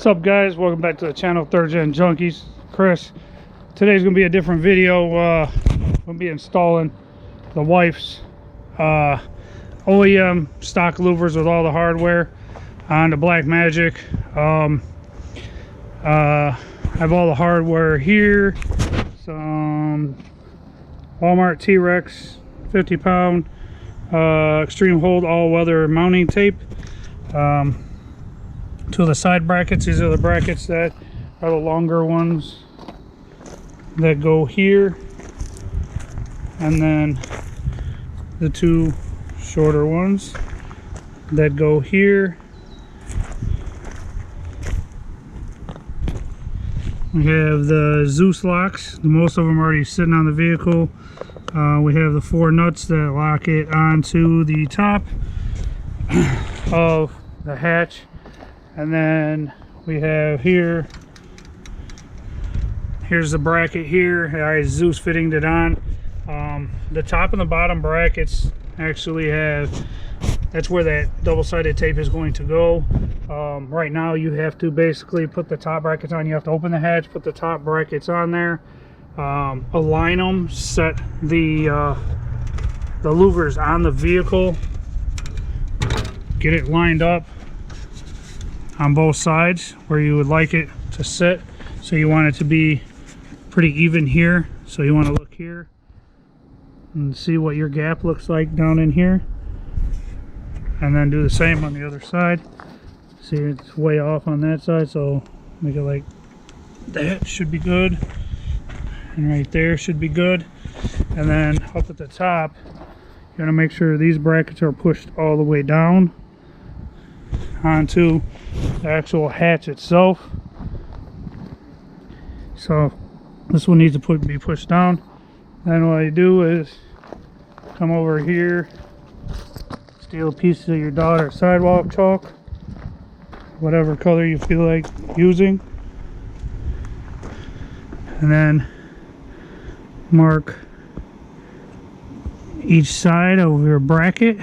What's up, guys? Welcome back to the channel, Third Gen Junkies. Chris. Today's gonna be a different video. I'll be installing the wife's OEM stock louvers with all the hardware on the Black Magic. I have all the hardware here. Some Walmart T-Rex 50-pound extreme hold all-weather mounting tape. Two of the side brackets. These are the brackets that are the longer ones that go here, and then the two shorter ones that go here. We have the Zeus locks. Most of them are already sitting on the vehicle. We have the 4 nuts that lock it onto the top of the hatch. And then we have here's the bracket here. I Zeus fitting it on. The top and the bottom brackets actually have, that's where that double-sided tape is going to go. Right now you have to basically put the top brackets on. You have to open the hatch, put the top brackets on there, align them, set the louvers on the vehicle, get it lined up on both sides where you would like it to sit. So you want it to be pretty even here, so you want to look here and see what your gap looks like down in here, and then do the same on the other side. See, it's way off on that side, so make it like that. Should be good, and right there should be good. And then up at the top, you want to make sure these brackets are pushed all the way down onto the actual hatch itself. So this one needs to be pushed down. Then what you do is come over here, steal a piece of your daughter's sidewalk chalk, whatever color you feel like using, and then mark each side of your bracket.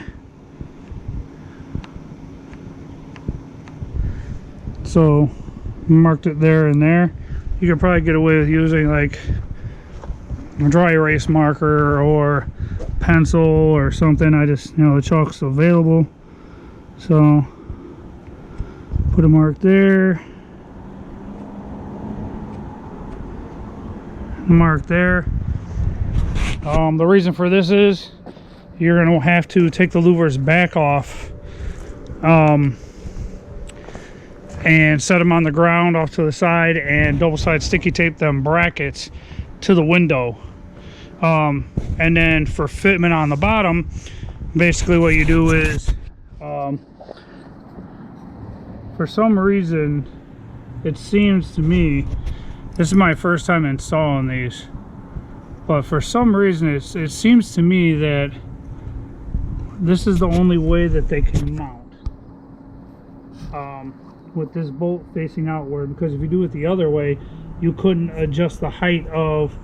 So marked it there and there. You could probably get away with using like a dry erase marker or pencil or something. I just, the chalk's available, so put a mark there, mark there. The reason for this is you're going to have to take the louvers back off and set them on the ground off to the side, and double-side sticky tape them brackets to the window. And then for fitment on the bottom, basically what you do is, for some reason, it seems to me, this is my first time installing these, but for some reason it seems to me that this is the only way that they can mount. With this bolt facing outward, because if you do it the other way, you couldn't adjust the height of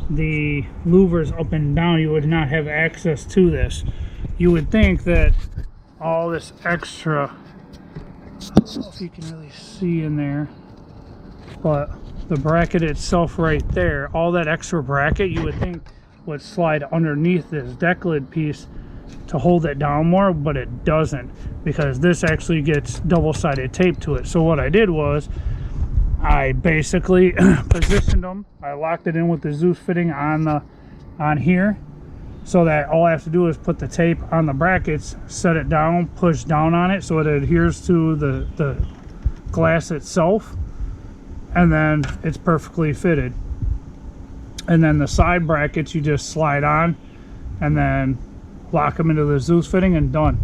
the louvers up and down. You would not have access to this. You would think that all this extra, I don't know if you can really see in there, but the bracket itself right there, all that extra bracket you would think would slide underneath this deck lid piece to hold it down more, but it doesn't, because this actually gets double-sided tape to it. So what I did was I basically positioned them. I locked it in with the Zeus fitting on here, so that all I have to do is put the tape on the brackets, set it down, push down on it so it adheres to the glass itself, and then it's perfectly fitted. And then the side brackets you just slide on and then lock them into the Zeus fitting, and done.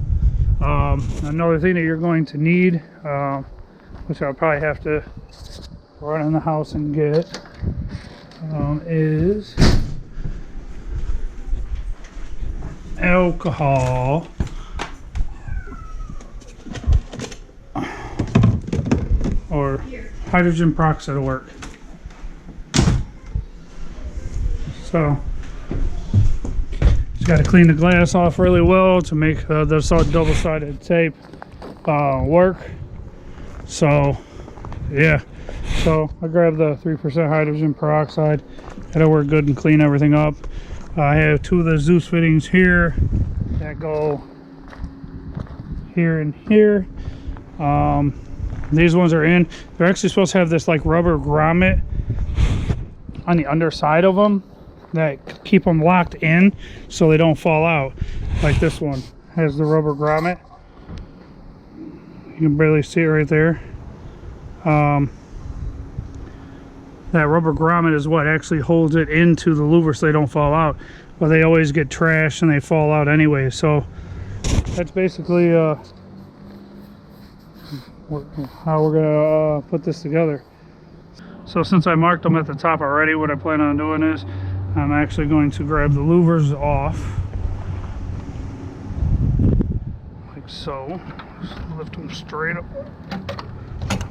Another thing that you're going to need, which I'll probably have to run in the house and get, is alcohol or hydrogen peroxide will work. So just got to clean the glass off really well to make this double-sided tape work. So Yeah, so I grabbed the 3% hydrogen peroxide. That'll work good and clean everything up. I have two of the Zeus fittings here that go here and here. These ones are in. They're actually supposed to have this like rubber grommet on the underside of them that keep them locked in so they don't fall out. Like this one has the rubber grommet. You can barely see it right there. That rubber grommet is what actually holds it into the louver so they don't fall out. But they always get trashed and they fall out anyway. So that's basically how we're gonna put this together. So since I marked them at the top already, what I plan on doing is I'm actually going to grab the louvers off like so. Just lift them straight up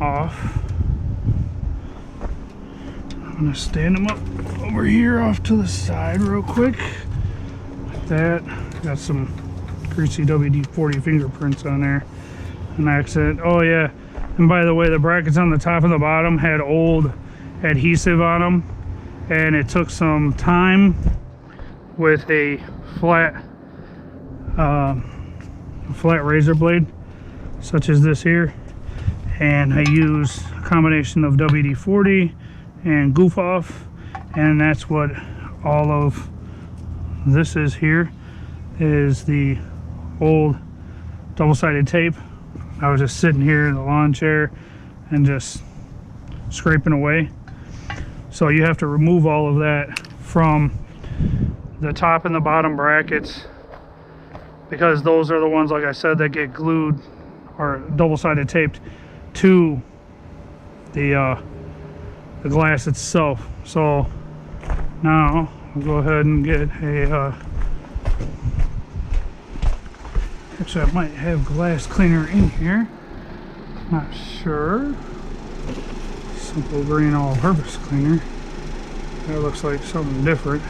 off. I'm gonna stand them up over here off to the side real quick like that. Got some greasy WD-40 fingerprints on there, an accident. Oh yeah, and by the way, the brackets on the top and the bottom had old adhesive on them, and it took some time with a flat razor blade such as this here, and I use a combination of WD-40 and goof off, and that's what all of this is here, is the old double-sided tape. I was just sitting here in the lawn chair and just scraping away. So you have to remove all of that from the top and the bottom brackets, because those are the ones, like I said, that get glued or double-sided taped to the glass itself. So now I'll go ahead and get a actually I might have glass cleaner in here, not sure. Simple green all-purpose cleaner. That looks like something different.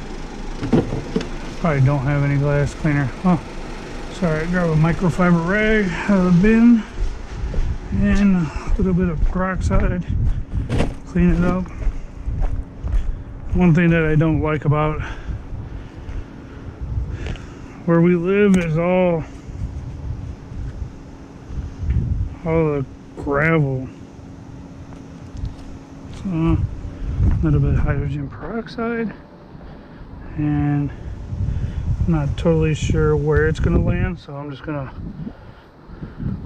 Probably don't have any glass cleaner. Oh, sorry. Grab a microfiber rag out of the bin and a little bit of peroxide. Clean it up. One thing that I don't like about where we live is all the gravel. So a little bit of hydrogen peroxide, and I'm not totally sure where it's going to land, so I'm just going to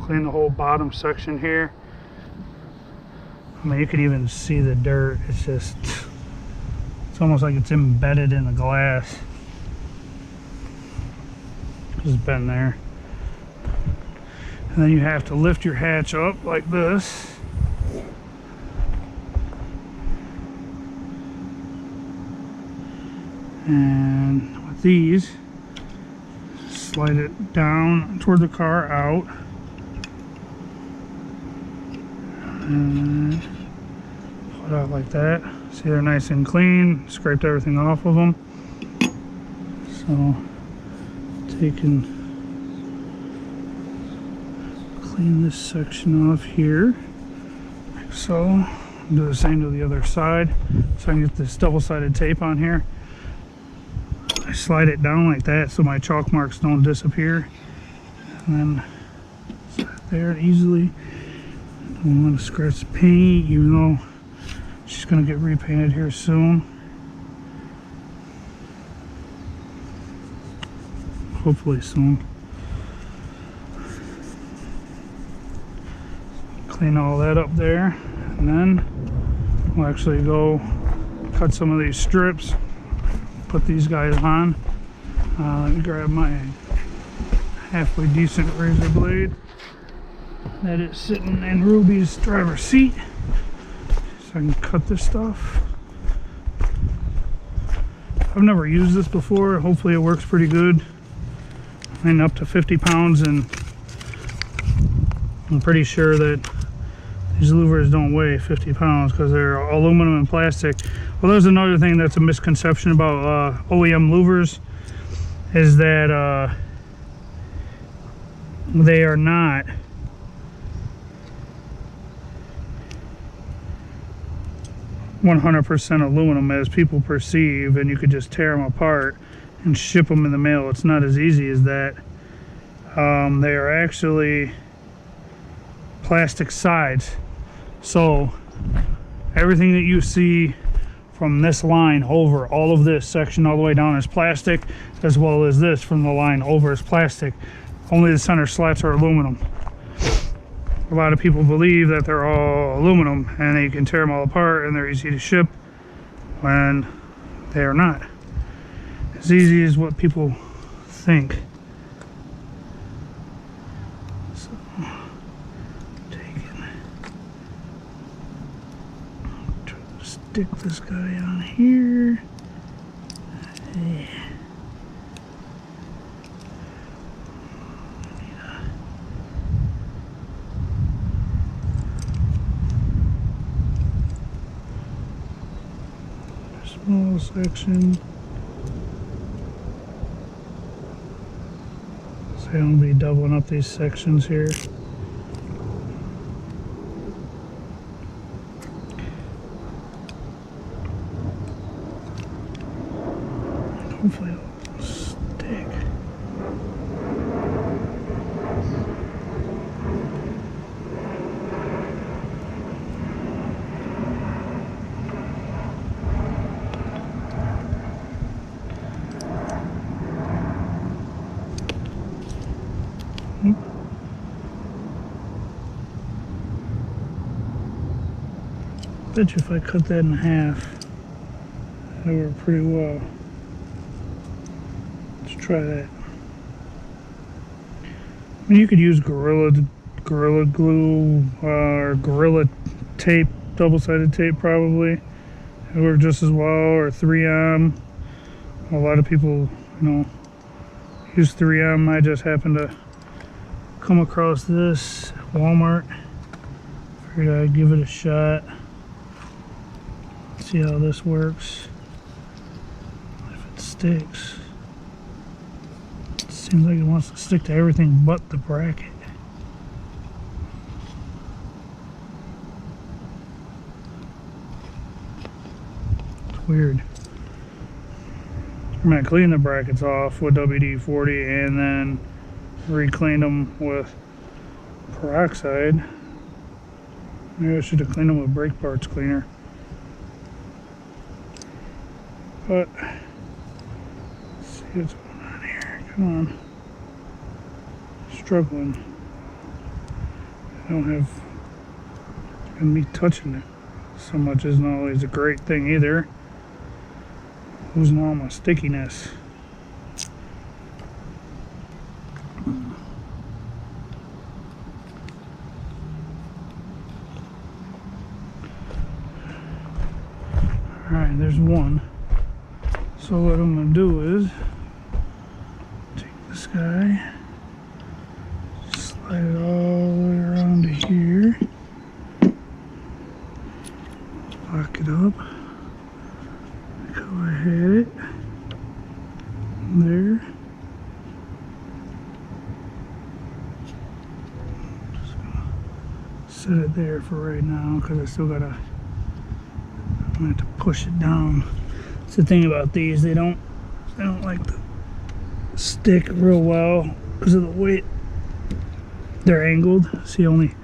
clean the whole bottom section here. I mean, you can even see the dirt. It's just, it's almost like it's embedded in the glass. Just been there. And then you have to lift your hatch up like this. And with these, slide it down toward the car out. And put it out like that. See, they're nice and clean. Scraped everything off of them. So, clean this section off here. Like so. Do the same to the other side. So I can get this double-sided tape on here. I slide it down like that so my chalk marks don't disappear. And then slide there easily. Don't want to scratch the paint, even though she's going to get repainted here soon. Hopefully soon. Clean all that up there, and then we'll actually go cut some of these strips, put these guys on. Let me grab my halfway decent razor blade that is sitting in Ruby's driver's seat, so I can cut this stuff. I've never used this before. Hopefully it works pretty good. And up to 50 pounds, and I'm pretty sure that these louvers don't weigh 50 pounds because they're aluminum and plastic. Well, there's another thing that's a misconception about OEM louvers, is that they are not 100% aluminum as people perceive, and you could just tear them apart and ship them in the mail. It's not as easy as that. They are actually plastic sides, so everything that you see from this line over, all of this section all the way down is plastic, as well as this from the line over is plastic. Only the center slats are aluminum. A lot of people believe that they're all aluminum and you can tear them all apart and they're easy to ship, when they are not as easy as what people think. So, try to stick this guy on here. Yeah. Small section. So I'm going to be doubling up these sections here. Hopefully it'll stick. Bet you if I cut that in half, that'll work pretty well. Let's try that. I mean, you could use Gorilla Glue or Gorilla tape, double-sided tape probably. It'll work just as well, or 3M. A lot of people, use 3M. I just happened to come across this at Walmart. Figured I'd give it a shot. See how this works. If it sticks. It seems like it wants to stick to everything but the bracket. It's weird. I'm going to clean the brackets off with WD-40 and then re-clean them with peroxide. Maybe I should have cleaned them with brake parts cleaner. But let's see what's going on here. Come on. Struggling. I don't have me touching it so much isn't always a great thing either. Losing all my stickiness. Alright, there's one. So what I'm going to do is take this guy, slide it all the way around to here, lock it up, go ahead, there, just going to set it there for right now because I still got to, I'm going to have to push it down. That's the thing about these, they don't like to stick real well because of the weight. They're angled. See, only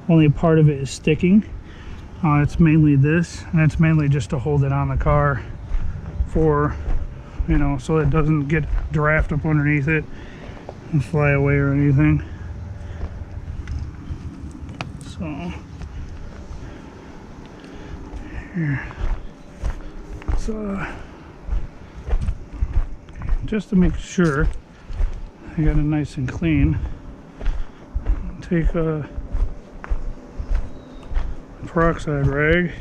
a part of it is sticking. It's mainly this, and it's mainly just to hold it on the car for, so it doesn't get draft up underneath it and fly away or anything. So here. So just to make sure I got it nice and clean, take a peroxide rag,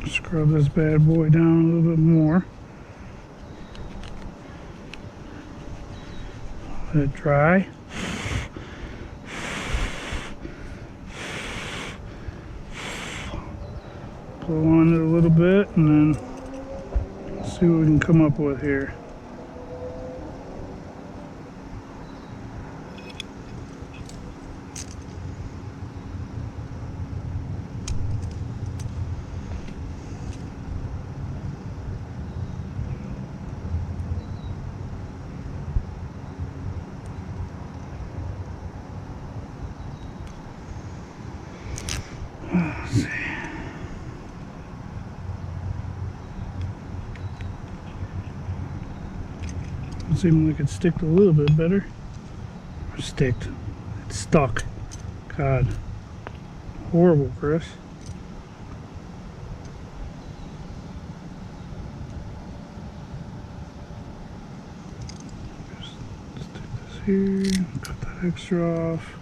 scrub this bad boy down a little bit more, let it dry. Blow on it a little bit and then see what we can come up with here. seemed like it sticked a little bit better. Sticked. It's stuck. God. Horrible, Chris. Just stick this here. Cut that extra off.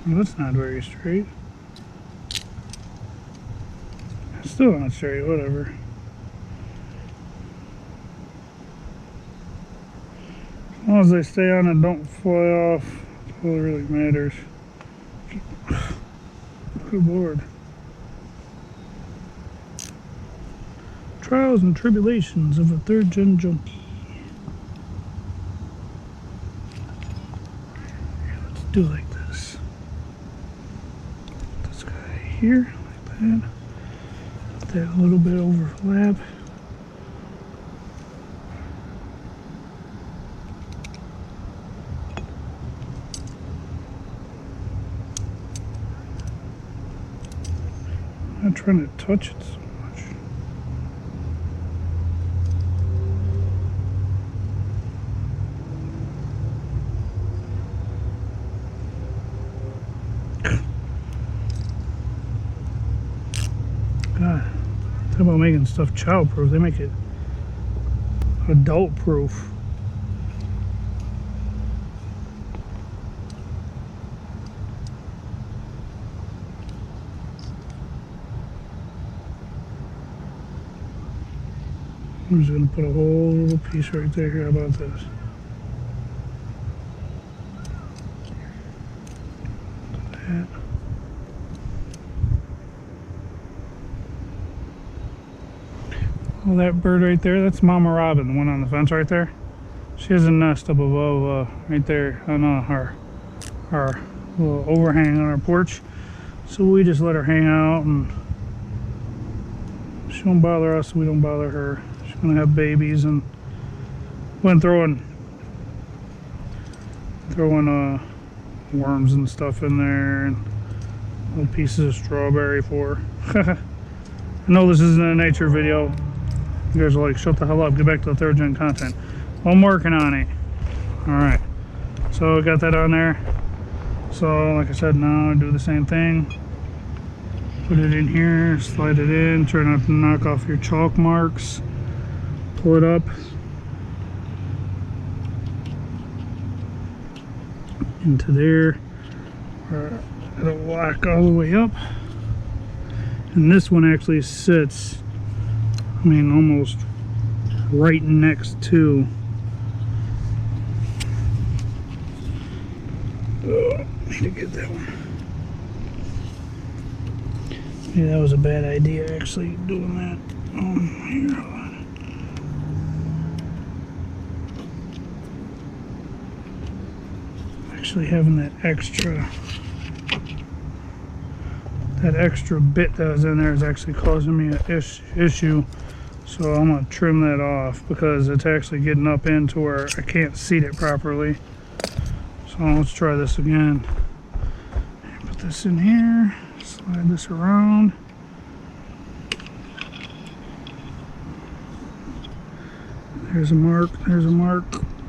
Well, that's not very straight. It's still not straight, whatever. As long as they stay on and don't fly off, that's all that really matters. Good Lord. Trials and tribulations of a third-gen junkie. Let's do it like this. This guy here, like that. Let that a little bit overlap. I'm not trying to touch it so much. God, talk about making stuff child-proof. They make it adult-proof. I'm just going to put a whole little piece right there. How about this? That. Well, that bird right there, that's Mama Robin, the one on the fence right there. She has a nest up above, right there on our little overhang on our porch. So we just let her hang out, and she don't bother us, we don't bother her. She's gonna have babies, and went throwing worms and stuff in there, and little pieces of strawberry for her. I know this isn't a nature video. You guys are like, shut the hell up, get back to the third gen content. Well, I'm working on it. Alright, so I got that on there. So like I said, now I do the same thing. Put it in here, slide it in, try not to knock off your chalk marks. Pull it up. Into there. It'll lock all the way up. And this one actually sits, I mean, almost right next to. Oh, need to get that one. Yeah, that was a bad idea actually doing that. Here, hold on. Actually having that extra bit that was in there is actually causing me an issue. So I'm going to trim that off because it's actually getting up into where I can't seat it properly. So let's try this again. Put this in here, slide this around. There's a mark,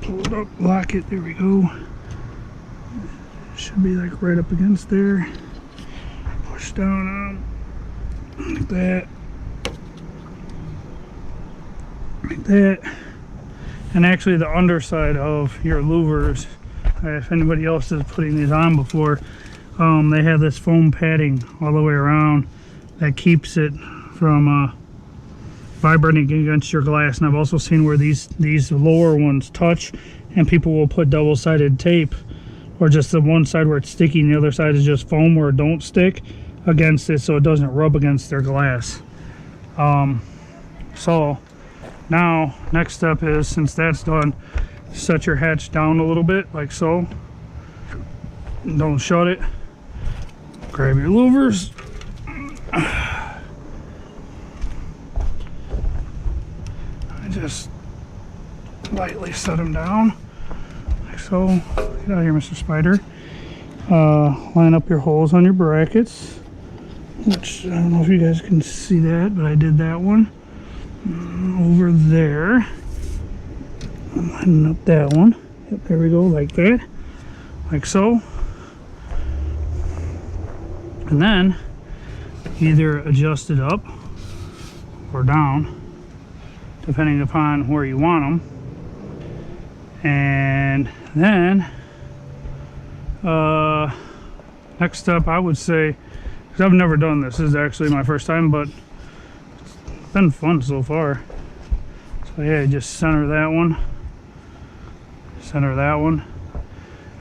pull it up, lock it, there we go. Should be like right up against there. Push down on like that. Like that. And actually the underside of your louvers, if anybody else is putting these on before, they have this foam padding all the way around that keeps it from vibrating against your glass. And I've also seen where these lower ones touch and people will put double-sided tape, or just the one side where it's sticky and the other side is just foam where it don't stick against it so it doesn't rub against their glass. So now next step is, since that's done, set your hatch down a little bit like so. Don't shut it. Grab your louvers. I just lightly set them down like so. Get out of here, Mr. Spider. Line up your holes on your brackets, which I don't know if you guys can see that, but I did that one over there. Lining up that one. Yep, there we go, like that. Like so. And then either adjust it up or down, depending upon where you want them. And then next step, I would say, because I've never done this is actually my first time, but it's been fun so far. So yeah, just center that one, center that one.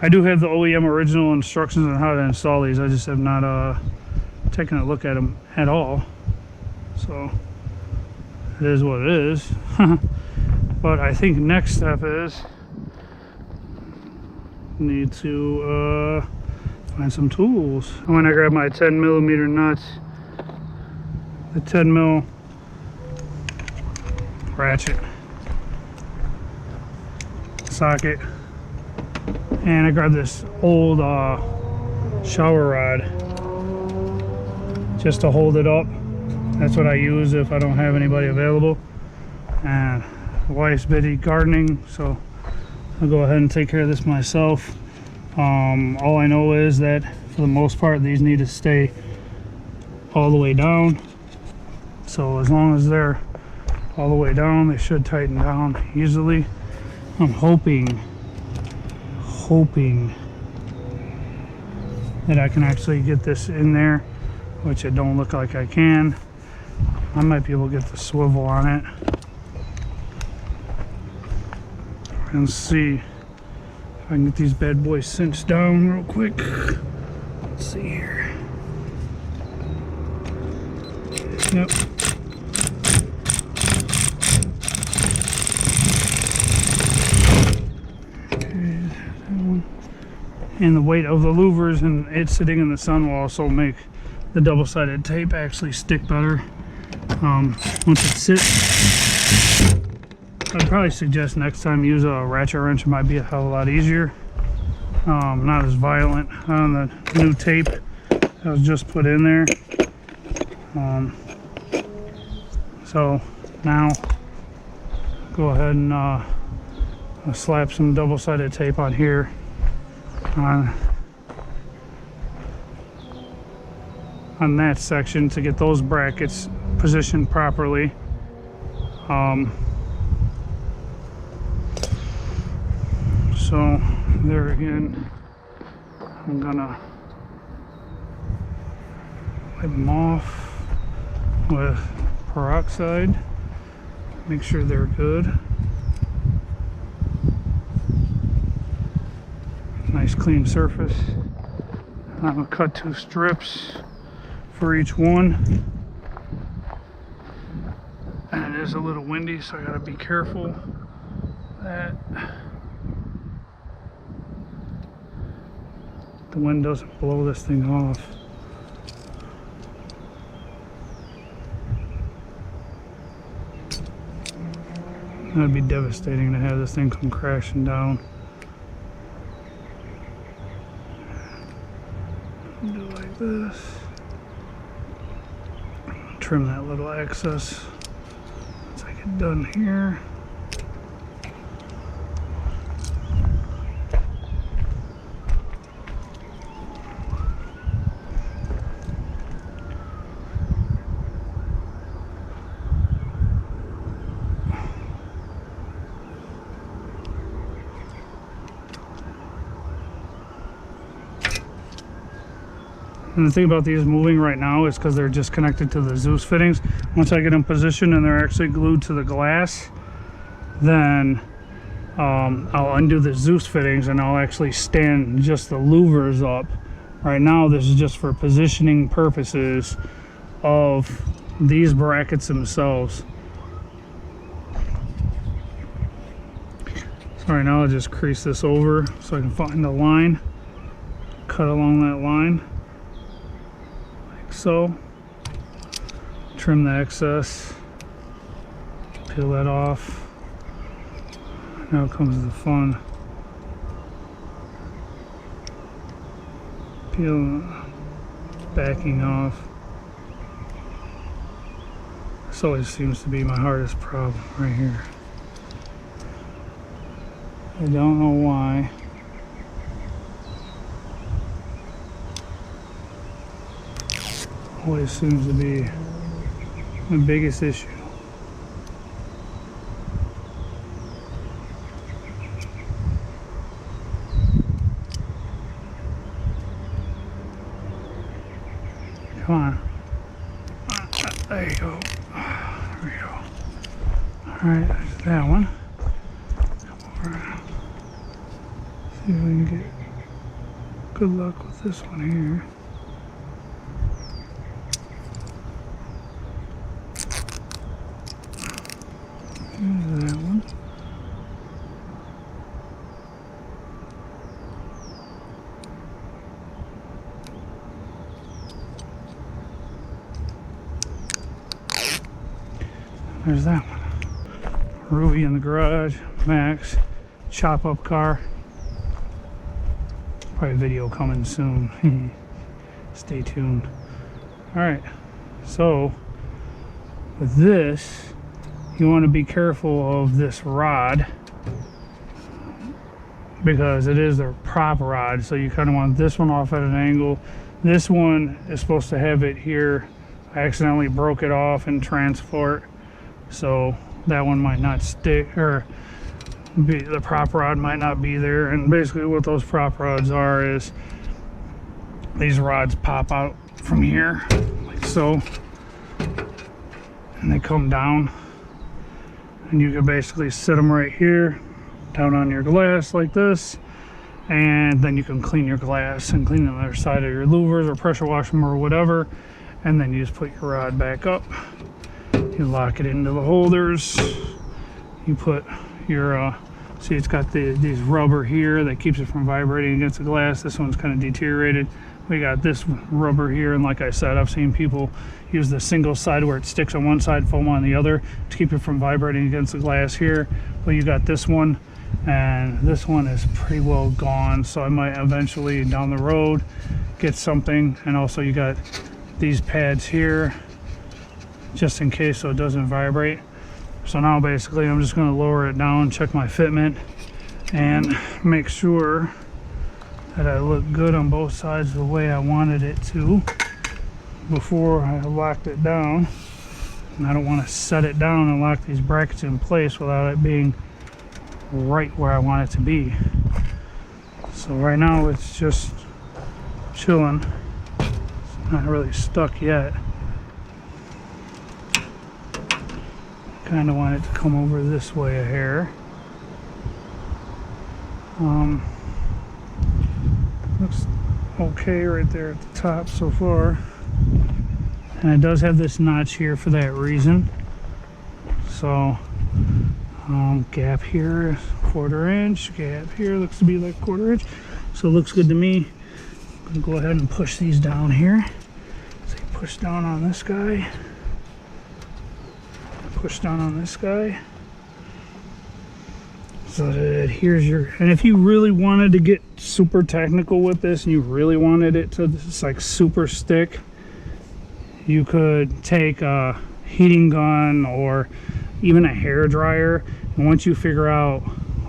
I do have the OEM original instructions on how to install these. I just have not taken a look at them at all. So it is what it is. But I think next step is need to find some tools. I'm gonna grab my 10mm nuts, the 10mm ratchet, socket, and I grabbed this old shower rod just to hold it up. That's what I use if I don't have anybody available. And my wife's busy gardening, so I'll go ahead and take care of this myself. All I know is that for the most part these need to stay all the way down. So as long as they're all the way down, they should tighten down easily. I'm hoping that I can actually get this in there, which it don't look like I can. I might be able to get the swivel on it and see if I can get these bad boys cinched down real quick. Let's see here. Yep. And the weight of the louvers and it sitting in the sun will also make the double-sided tape actually stick better. Once it sits, I'd probably suggest next time use a ratchet wrench. It might be a hell of a lot easier. Not as violent on the new tape that was just put in there. So now go ahead and slap some double-sided tape on here on that section to get those brackets positioned properly. So there again, I'm gonna wipe them off with peroxide, make sure they're good. Nice clean surface. I'm gonna cut 2 strips for each one. And it is a little windy, so I gotta be careful that the wind doesn't blow this thing off. That'd be devastating to have this thing come crashing down. Do like this. Trim that little excess once I get done here. And the thing about these moving right now is because they're just connected to the Zeus fittings. Once I get them positioned and they're actually glued to the glass, then I'll undo the Zeus fittings and I'll actually stand just the louvers up. Right now this is just for positioning purposes of these brackets themselves. So right now I'll just crease this over so I can find the line, cut along that line. So, trim the excess, peel that off. Now comes the fun. Peel, backing off. This always seems to be my hardest problem right here. I don't know why. Always seems to be the biggest issue. Come on. There you go. There we go. Alright, there's that one. Come over. See if we can get good luck with this one here. There's that one. There's that one. Ruby in the garage, Max, chop up car. Probably video coming soon. Stay tuned. Alright, so with this, you want to be careful of this rod because it is a prop rod, so you kind of want this one off at an angle. This one is supposed to have it here. I accidentally broke it off in transport, so that one might not stick, or the prop rod might not be there. And basically what those prop rods are is these rods pop out from here like so, and they come down, and you can basically sit them right here down on your glass like this, and then you can clean your glass and clean the other side of your louvers or pressure wash them or whatever, and then you just put your rod back up. You lock it into the holders. You put your, see, it's got these rubber here that keeps it from vibrating against the glass. This one's kind of deteriorated. We got this rubber here, and like I said, I've seen people use the single side where it sticks on one side, foam on the other to keep it from vibrating against the glass here. But you got this one, and this one is pretty well gone, so I might eventually down the road get something. And also you got these pads here just in case so it doesn't vibrate. So now basically I'm just going to lower it down, check my fitment, and make sure that I look good on both sides the way I wanted it to before I locked it down. And I don't want to set it down and lock these brackets in place without it being right where I want it to be. So right now it's just chilling. It's not really stuck yet. Kind of want it to come over this way a hair. Looks okay right there at the top so far. And it does have this notch here for that reason. So gap here, 1/4 inch. Gap here looks to be like 1/4 inch. So it looks good to me. I'm gonna go ahead and push these down here. So you push down on this guy. Push down on this guy so that it adheres your, and if you really wanted to get super technical with this and you really wanted it to just like super stick, you could take a heating gun or even a hair dryer, and once you figure out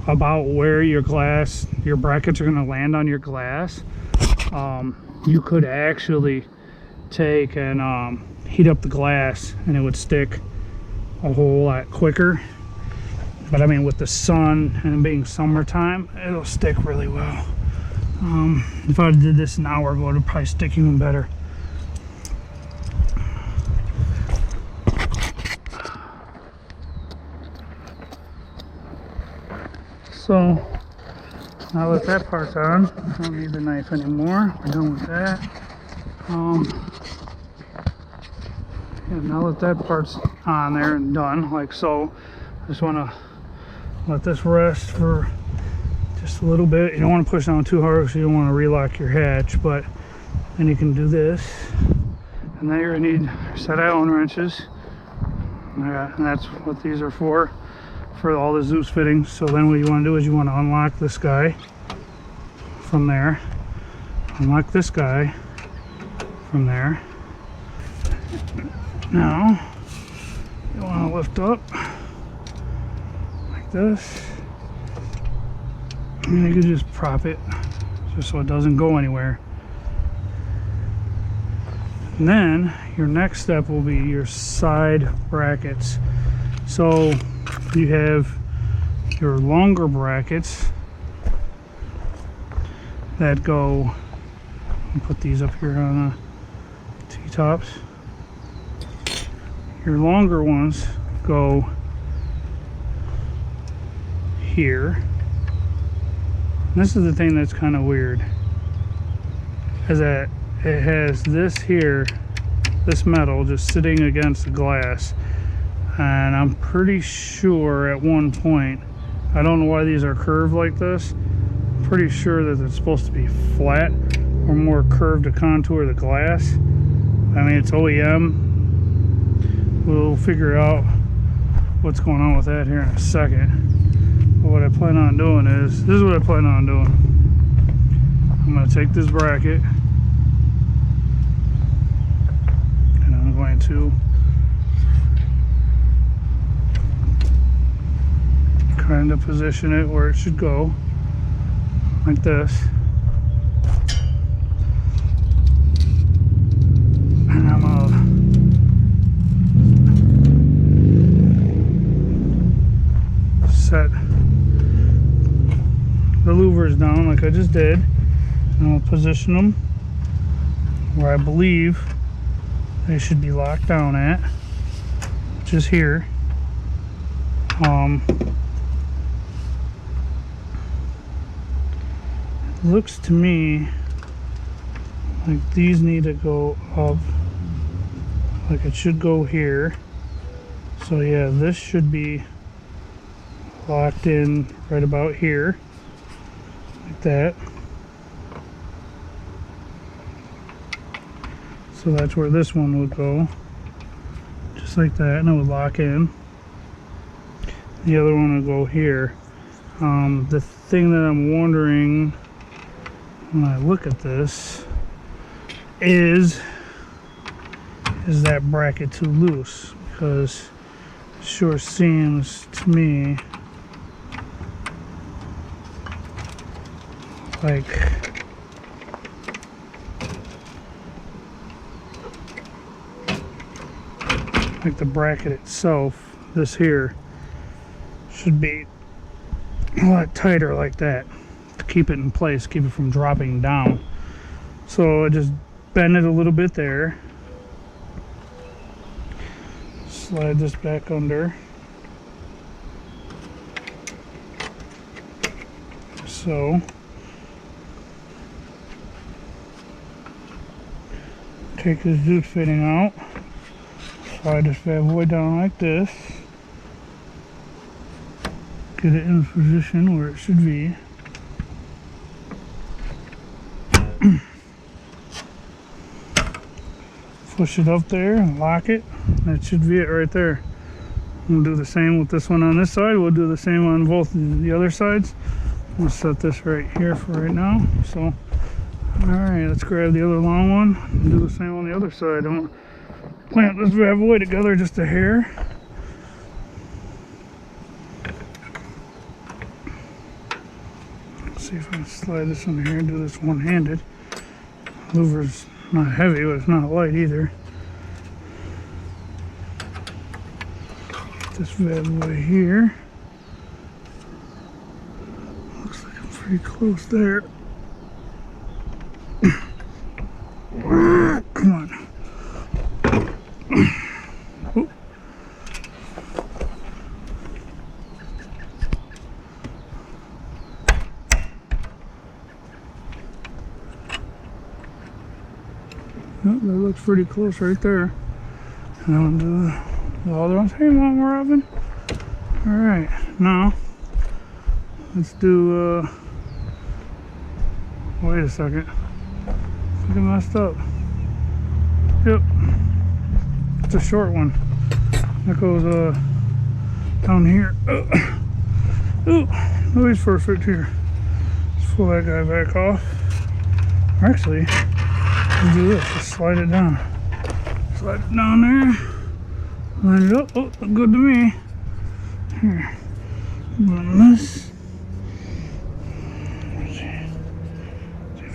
about where your brackets are going to land on your glass, you could actually take and heat up the glass and it would stick a whole lot quicker. But I mean, with the sun and being summertime, it'll stick really well. If I did this an hour ago, it'll probably stick even better. So now that that part's on, I don't need the knife anymore. We're done with that. Yeah, now that that part's on there and done, like so, I just want to let this rest for just a little bit. You don't want to push down too hard because you don't want to relock your hatch, but then you can do this. And then you're going to need a set of Allen wrenches. And that's what these are for all the Zeus fittings. So then what you want to do is you want to unlock this guy from there. Unlock this guy from there. Now, you want to lift up like this, And you can just prop it just so it doesn't go anywhere. And then your next step will be your side brackets. So you have your longer brackets that go, I'll put these up here on the T-tops. Your longer ones go here. And this is the thing that's kind of weird, is that it has this here, this metal just sitting against the glass, and I'm pretty sure at one point, I don't know why these are curved like this, I'm pretty sure that it's supposed to be flat or more curved to contour the glass. I mean, it's OEM. We'll figure out what's going on with that here in a second. But what I plan on doing is, this is what I plan on doing. I'm going to take this bracket and I'm going to kind of position it where it should go, like this. And I'm going to set the louvers down like I just did, and I'll position them where I believe they should be locked down at, which is here. Looks to me like these need to go up, like it should go here. So yeah, this should be locked in right about here, like that. So that's where this one would go, just like that, and it would lock in. The other one would go here. The thing that I'm wondering when I look at this is that bracket too loose? Because it sure seems to me like the bracket itself, this here, should be a lot tighter like that to keep it in place, keep it from dropping down. So I just bend it a little bit there, slide this back under, so take this jute fitting out, slide this bad boy down like this, get it in position where it should be. Push it up there and lock it. That should be it right there. We'll do the same with this one on this side. We'll do the same on both the other sides. We'll set this right here for right now. So, alright, let's grab the other long one and do the same on the other side. Don't clamp this bad boy together just a hair. Let's see if I can slide this under here and do this one-handed. Louvers not heavy, but it's not light either. This bad boy here. Looks like I'm pretty close there. Come on. Oh. Oh, that looks pretty close right there. And I'll do the other ones. Hey, Mom Robin. Alright, now let's do, wait a second. I think I messed up. Yep. It's a short one. That goes, down here. Oh, nobody's perfect here. Let's pull that guy back off. Actually, let's do this. Just slide it down. Slide it down there. Line it up. Oh, good to me. Here. Run this.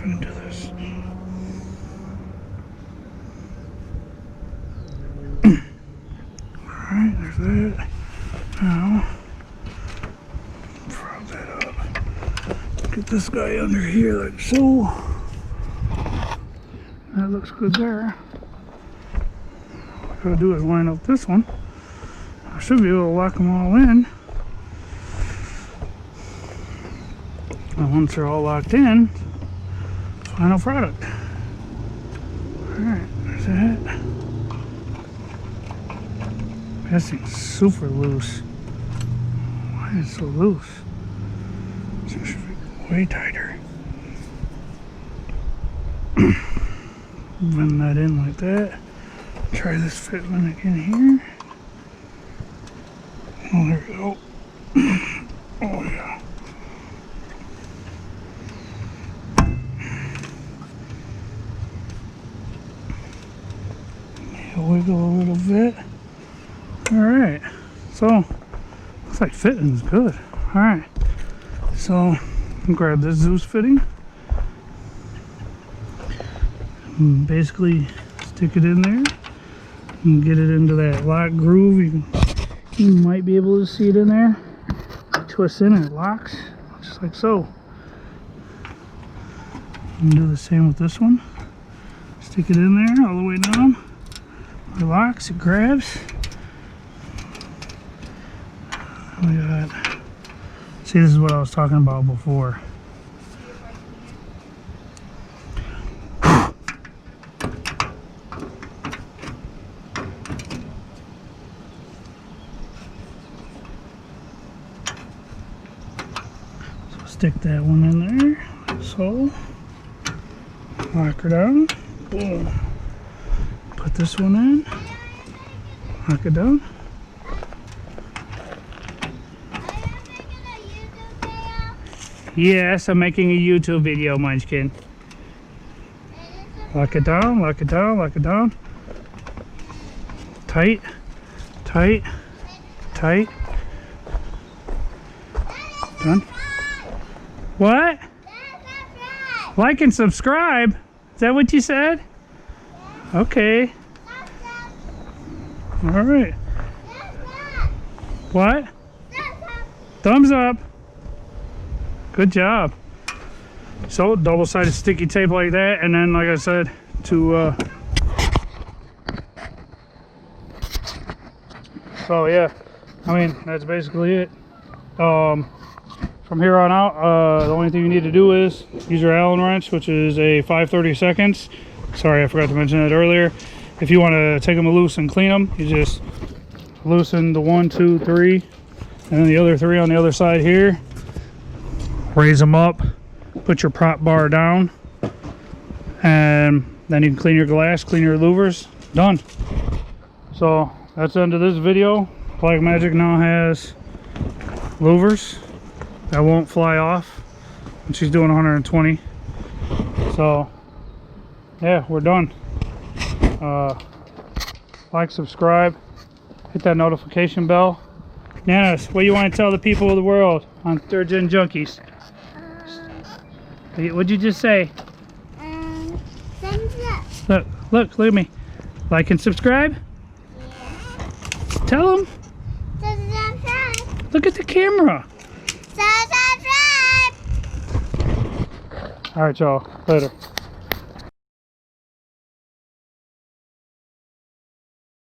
I'm gonna do this. Alright, there's that. Now, prop that up. Get this guy under here like so. That looks good there. What I gotta do is line up this one. I should be able to lock them all in. And once they're all locked in, final product. Alright, there's that. That thing's super loose. Why is it so loose? It should be way tighter. Run that in like that. Try this fitment again here. Oh, there we go. Oh, yeah. Wiggle a little bit. Alright, so looks like fitting's good. Alright, so grab this Zeus fitting and basically stick it in there and get it into that lock groove. You might be able to see it in there. Twist in and it locks just like so. And do the same with this one. Stick it in there all the way down. It locks, it grabs. Look at that. See, this is what I was talking about before. So stick that one in there, like so. Lock her down. Boom. Put this one in. Lock it down. Yes, I'm making a YouTube video, Munchkin. Lock it down, lock it down, lock it down. Tight, tight, tight. Done. What? Like and subscribe? Is that what you said? Okay. All right. What? Thumbs up. Good job. So double-sided sticky tape like that, and then like I said, to so yeah, I mean that's basically it. From here on out, the only thing you need to do is use your Allen wrench, which is a 5/32. Sorry, I forgot to mention that earlier. If you want to take them loose and clean them, you just loosen the 1, 2, 3, and then the other 3 on the other side here. Raise them up, put your prop bar down, and then you can clean your glass, clean your louvers. Done. So that's the end of this video. Black Magic now has louvers that won't fly off, and she's doing 120. So yeah, we're done. Like, subscribe, hit that notification bell. Nanas, what do you want to tell the people of the world on Third Gen Junkies? What'd you just say? Thumbs up. Look at me. Like and subscribe? Yeah. Tell them. Subscribe. Look at the camera. Subscribe. All right, y'all. Later.